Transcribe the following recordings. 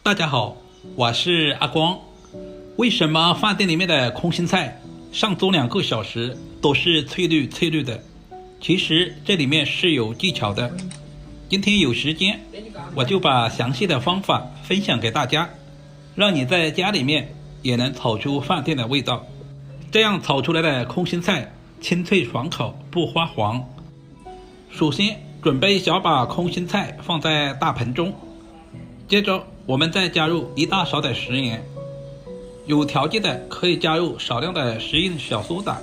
大家好，我是阿光。为什么饭店里面的空心菜上桌2个小时都是翠绿的？其实这里面是有技巧的。今天有时间，我就把详细的方法分享给大家，让你在家里面也能炒出饭店的味道。这样炒出来的空心菜清脆爽口，不发黄。首先准备小把空心菜放在大盆中，接着我们再加入1大勺的食盐，有条件的可以加入少量的食用小苏打，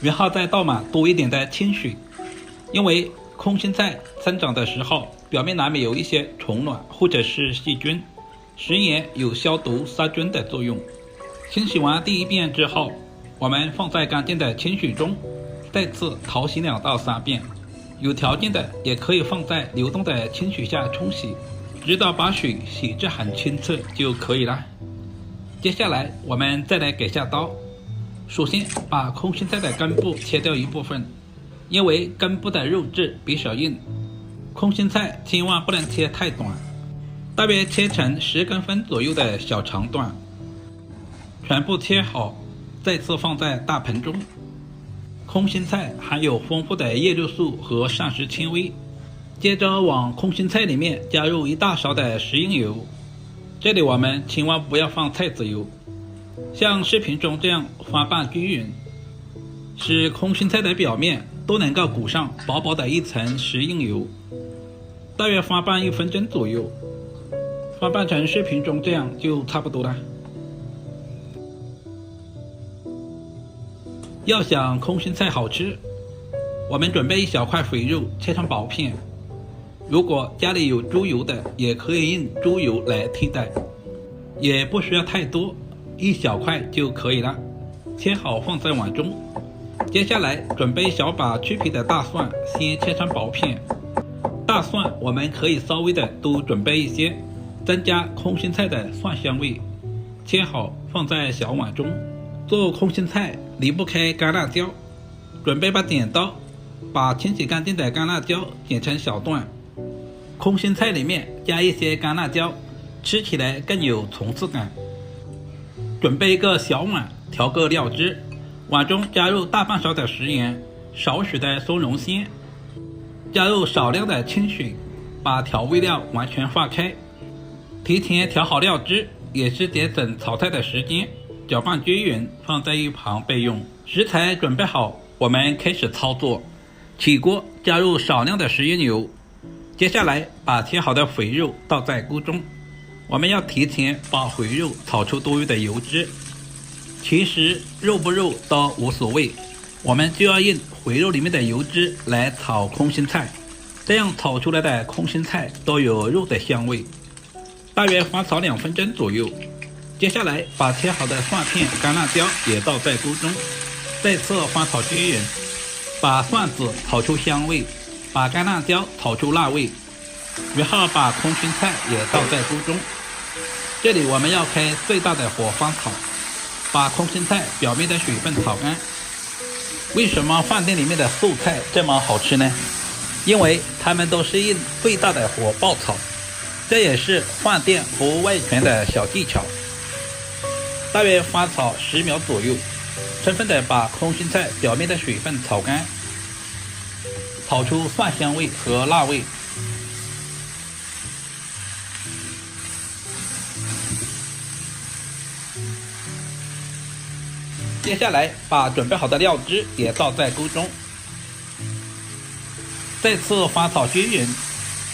然后再倒满多一点的清水。因为空心菜生长的时候表面难免有一些虫卵或者是细菌，食盐有消毒杀菌的作用。清洗完第一遍之后，我们放在干净的清水中，再次淘洗2到3遍，有条件的也可以放在流动的清水下冲洗，直到把水洗至很清澈就可以了。接下来我们再来改下刀，首先把空心菜的根部切掉一部分，因为根部的肉质比较硬，空心菜千万不能切太短，大约切成10公分左右的小长段，全部切好，再次放在大盆中。空心菜含有丰富的叶绿素和膳食纤维，接着往空心菜里面加入1大勺的食用油，这里我们千万不要放菜籽油，像视频中这样翻拌均匀，使空心菜的表面都能够裹上薄薄的一层食用油，大约翻拌1分钟左右，翻拌成视频中这样就差不多了。要想空心菜好吃，我们准备1小块肥肉切成薄片，如果家里有猪油的也可以用猪油来替代，也不需要太多，1小块就可以了，切好放在碗中。接下来准备小把去皮的大蒜，先切成薄片。大蒜我们可以稍微的多准备一些，增加空心菜的蒜香味。切好放在小碗中。做空心菜离不开干辣椒，准备把剪刀把清洗干净的干辣椒剪成小段，空心菜里面加一些干辣椒，吃起来更有层次感。准备一个小碗，调个料汁，碗中加入大半勺的食盐，少许的松茸鲜，加入少量的清水，把调味料完全化开。提前调好料汁，也是节省炒菜的时间，搅拌均匀，放在一旁备用。食材准备好，我们开始操作。起锅加入少量的食用油，接下来把切好的肥肉倒在锅中，我们要提前把肥肉炒出多余的油脂。其实肉不肉都无所谓，我们就要用肥肉里面的油脂来炒空心菜，这样炒出来的空心菜都有肉的香味。大约翻炒2分钟左右。接下来把切好的蒜片、干辣椒也倒在锅中，再次翻炒均匀，把蒜子炒出香味，把干辣椒炒出辣味，然后把空心菜也倒在锅中。这里我们要开最大的火翻炒，把空心菜表面的水分炒干。为什么饭店里面的素菜这么好吃呢？因为他们都是用最大的火爆炒，这也是饭店服务外传的小技巧。大约翻炒10秒左右，充分的把空心菜表面的水分炒干，炒出蒜香味和辣味。接下来把准备好的料汁也倒在锅中，再次翻炒均匀，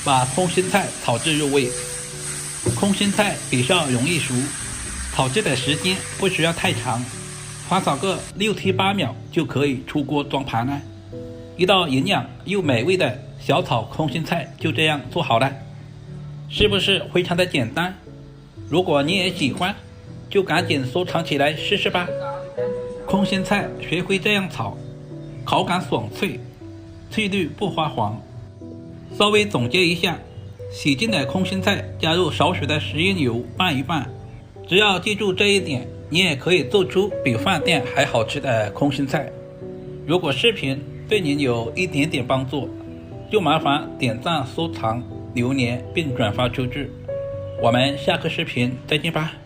把空心菜炒至入味。空心菜比较容易熟，炒制的时间不需要太长，翻炒个6、7、8秒就可以出锅装盘了。一道营养又美味的小炒空心菜就这样做好了，是不是非常的简单？如果你也喜欢，就赶紧收藏起来试试吧。空心菜学会这样炒，口感爽脆，翠绿不发黄。稍微总结一下，洗净的空心菜加入少许的食用油拌一拌，只要记住这一点，你也可以做出比饭店还好吃的空心菜。如果视频对您有一点点帮助，就麻烦点赞、收藏、留言并转发出去。我们下个视频再见吧。